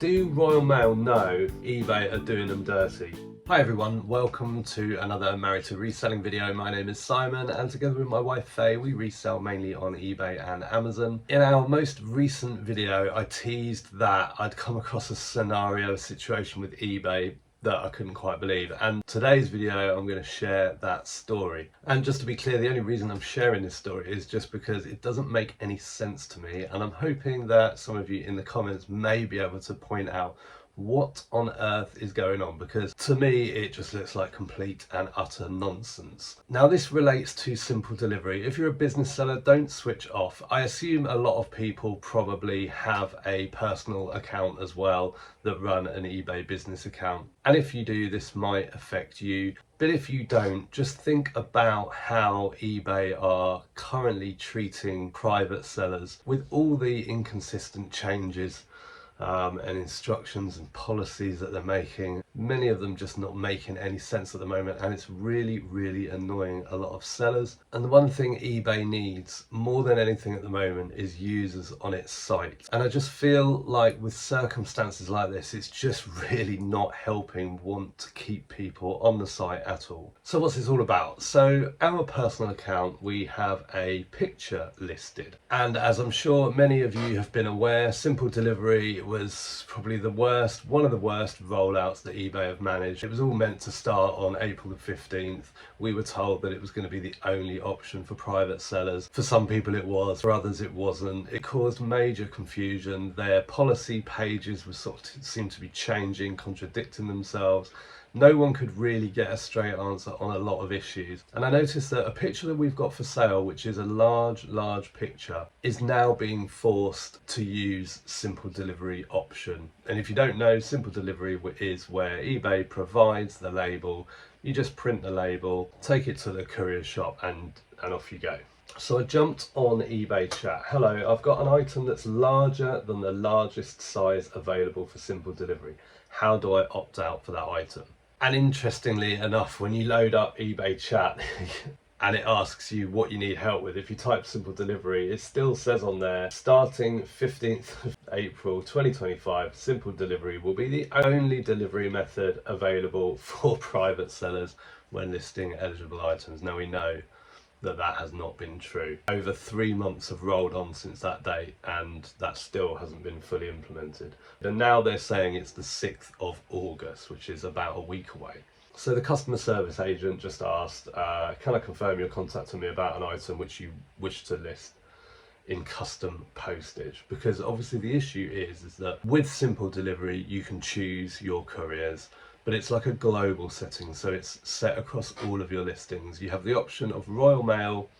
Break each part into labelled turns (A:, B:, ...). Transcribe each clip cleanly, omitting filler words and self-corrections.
A: Do Royal Mail know eBay are doing them dirty? Hi everyone, welcome to another Married to Reselling video. My name is Simon and together with my wife Faye we resell mainly on eBay and Amazon. In our most recent video I teased that I'd come across a situation with eBay that I couldn't quite believe, and today's video I'm going to share that story. And just to be clear, the only reason I'm sharing this story is just because it doesn't make any sense to me, and I'm hoping that some of you in the comments may be able to point out what on earth is going on, because to me it just looks like complete and utter nonsense. Now this relates to simple delivery. If you're a business seller, don't switch off. I assume a lot of people probably have a personal account as well that run an eBay business account, and if you do, this might affect you. But if you don't, just think about how eBay are currently treating private sellers with all the inconsistent changes and instructions and policies that they're making. Many of them just not making any sense at the moment, and it's really annoying a lot of sellers. And the one thing eBay needs more than anything at the moment is users on its site, and I just feel like with circumstances like this it's just really not helping want to keep people on the site at all. So what's this all about? So our personal account, we have a picture listed, and as I'm sure many of you have been aware, simple delivery was probably one of the worst rollouts that eBay have managed. It was all meant to start on April the 15th. We were told that it was going to be the only option for private sellers. For some people it was, for others it wasn't. It caused major confusion. Their policy pages were seemed to be changing, contradicting themselves. No one could really get a straight answer on a lot of issues. And I noticed that a picture that we've got for sale, which is a large picture, is now being forced to use simple delivery option. And if you don't know, simple delivery is where eBay provides the label. You just print the label, take it to the courier shop, and off you go. So I jumped on eBay chat. Hello, I've got an item that's larger than the largest size available for simple delivery. How do I opt out for that item? And interestingly enough, when you load up eBay chat and it asks you what you need help with, if you type simple delivery, it still says on there, starting 15th of April 2025, simple delivery will be the only delivery method available for private sellers when listing eligible items. Now we know that that has not been true. Over 3 months have rolled on since that date and that still hasn't been fully implemented. And now they're saying it's the 6th of August, which is about a week away. So the customer service agent just asked, can I confirm you're contacting me about an item which you wish to list in custom postage? Because obviously the issue is that with simple delivery you can choose your couriers, but it's like a global setting, so it's set across all of your listings. You have the option of Royal Mail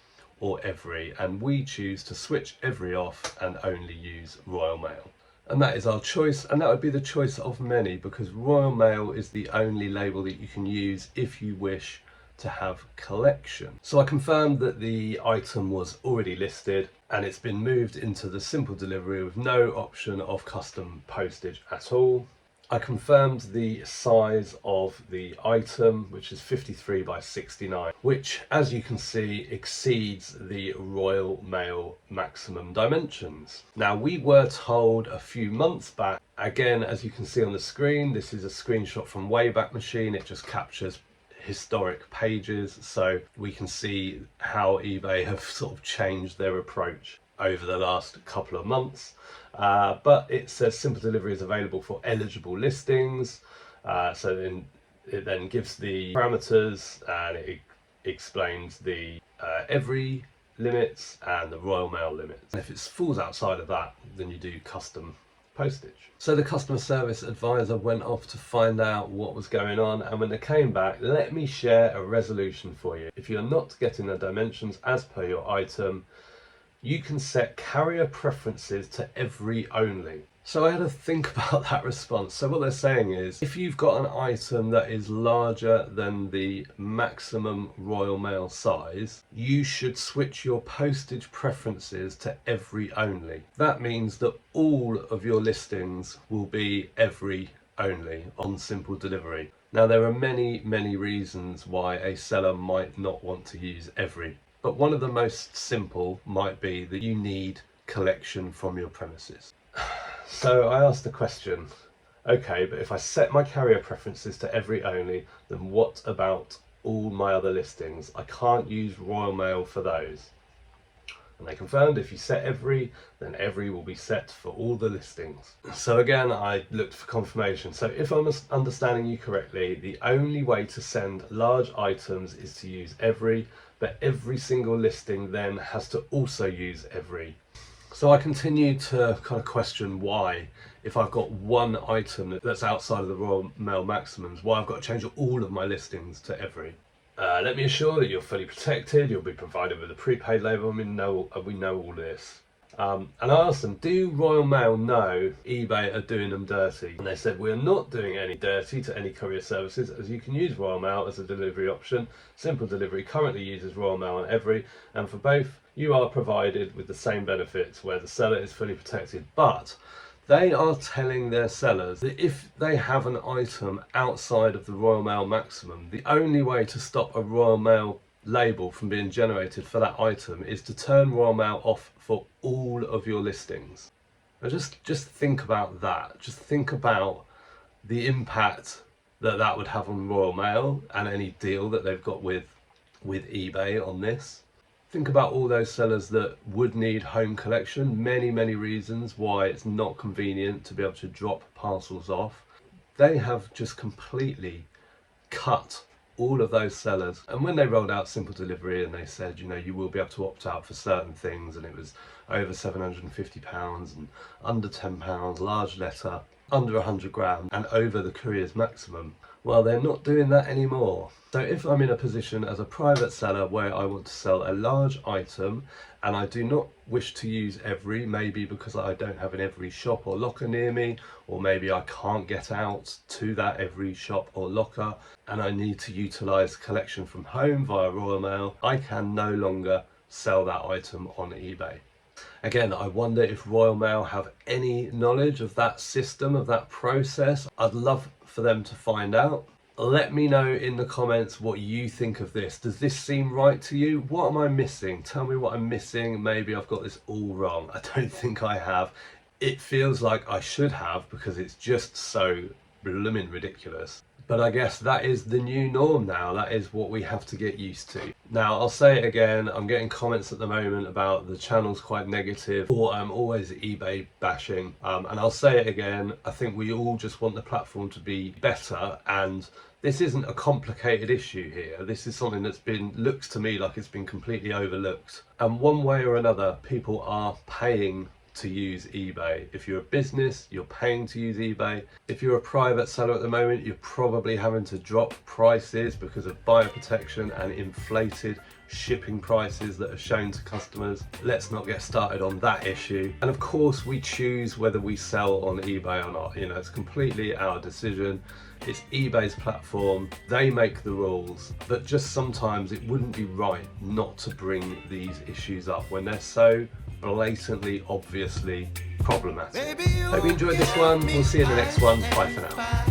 A: or Every, and we choose to switch Every off and only use Royal Mail. And that is our choice, and that would be the choice of many, because Royal Mail is the only label that you can use if you wish to have collection. So I confirmed that the item was already listed and it's been moved into the simple delivery with no option of custom postage at all. I confirmed the size of the item, which is 53 by 69, which, as you can see, exceeds the Royal Mail maximum dimensions. Now, we were told a few months back, again, as you can see on the screen, this is a screenshot from Wayback Machine. It just captures historic pages, so we can see how eBay have sort of changed their approach over the last couple of months. But it says simple delivery is available for eligible listings. So then it then gives the parameters and it explains the Every limits and the Royal Mail limits. And if it falls outside of that, then you do custom postage. So the customer service advisor went off to find out what was going on, and when they came back, let me share a resolution for you. If you're not getting the dimensions as per your item, you can set carrier preferences to Every only. So I had to think about that response. So what they're saying is, if you've got an item that is larger than the maximum Royal Mail size, you should switch your postage preferences to Every only. That means that all of your listings will be Every only on simple delivery. Now there are many reasons why a seller might not want to use Every. But one of the most simple might be that you need collection from your premises. So I asked the question, Okay, but if I set my carrier preferences to every only, then what about all my other listings? I can't use Royal Mail for those. And they confirmed if you set every, then every will be set for all the listings. So again, I looked for confirmation. So if I'm understanding you correctly, the only way to send large items is to use every, but every single listing then has to also use every. So I continue to kind of question why, if I've got one item that's outside of the Royal Mail maximums, why I've got to change all of my listings to every. Let me assure that you're fully protected, you'll be provided with a prepaid label, we know all this. And I asked them, do Royal Mail know eBay are doing them dirty? And they said, we're not doing any dirty to any courier services, as you can use Royal Mail as a delivery option. Simple Delivery currently uses Royal Mail on every, and for both, you are provided with the same benefits where the seller is fully protected. But they are telling their sellers that if they have an item outside of the Royal Mail maximum, the only way to stop a Royal Mail label from being generated for that item is to turn Royal Mail off for all of your listings. Now just think about that. Just think about the impact that would have on Royal Mail and any deal that they've got with eBay on this. Think about all those sellers that would need home collection, many reasons why it's not convenient to be able to drop parcels off. They have just completely cut all of those sellers. And when they rolled out Simple Delivery and they said, you know, you will be able to opt out for certain things, and it was over £750 and under £10, large letter, under 100 grams and over the courier's maximum, well, they're not doing that anymore. So if I'm in a position as a private seller where I want to sell a large item and I do not wish to use every, maybe because I don't have an every shop or locker near me, or maybe I can't get out to that every shop or locker and I need to utilize collection from home via Royal Mail, I can no longer sell that item on eBay. Again, I wonder if Royal Mail have any knowledge of that system, of that process. I'd love for them to find out. Let me know in the comments what you think of this. Does this seem right to you? What am I missing? Tell me what I'm missing. Maybe I've got this all wrong. I don't think I have. It feels like I should have because it's just so blooming ridiculous. But I guess that is the new norm now. That is what we have to get used to. Now, I'll say it again, I'm getting comments at the moment about the channel's quite negative, or I'm always eBay bashing. And I'll say it again, I think we all just want the platform to be better, and this isn't a complicated issue here. This is something that's looks to me like it's been completely overlooked. And one way or another, people are paying to use eBay. If you're a business, you're paying to use eBay. If you're a private seller at the moment, you're probably having to drop prices because of buyer protection and inflated shipping prices that are shown to customers. Let's not get started on that issue. And of course, we choose whether we sell on eBay or not. You know, it's completely our decision. It's eBay's platform, they make the rules, but just sometimes it wouldn't be right not to bring these issues up when they're so blatantly, obviously problematic. Hope you enjoyed this one. We'll see you in the next one. Bye for now.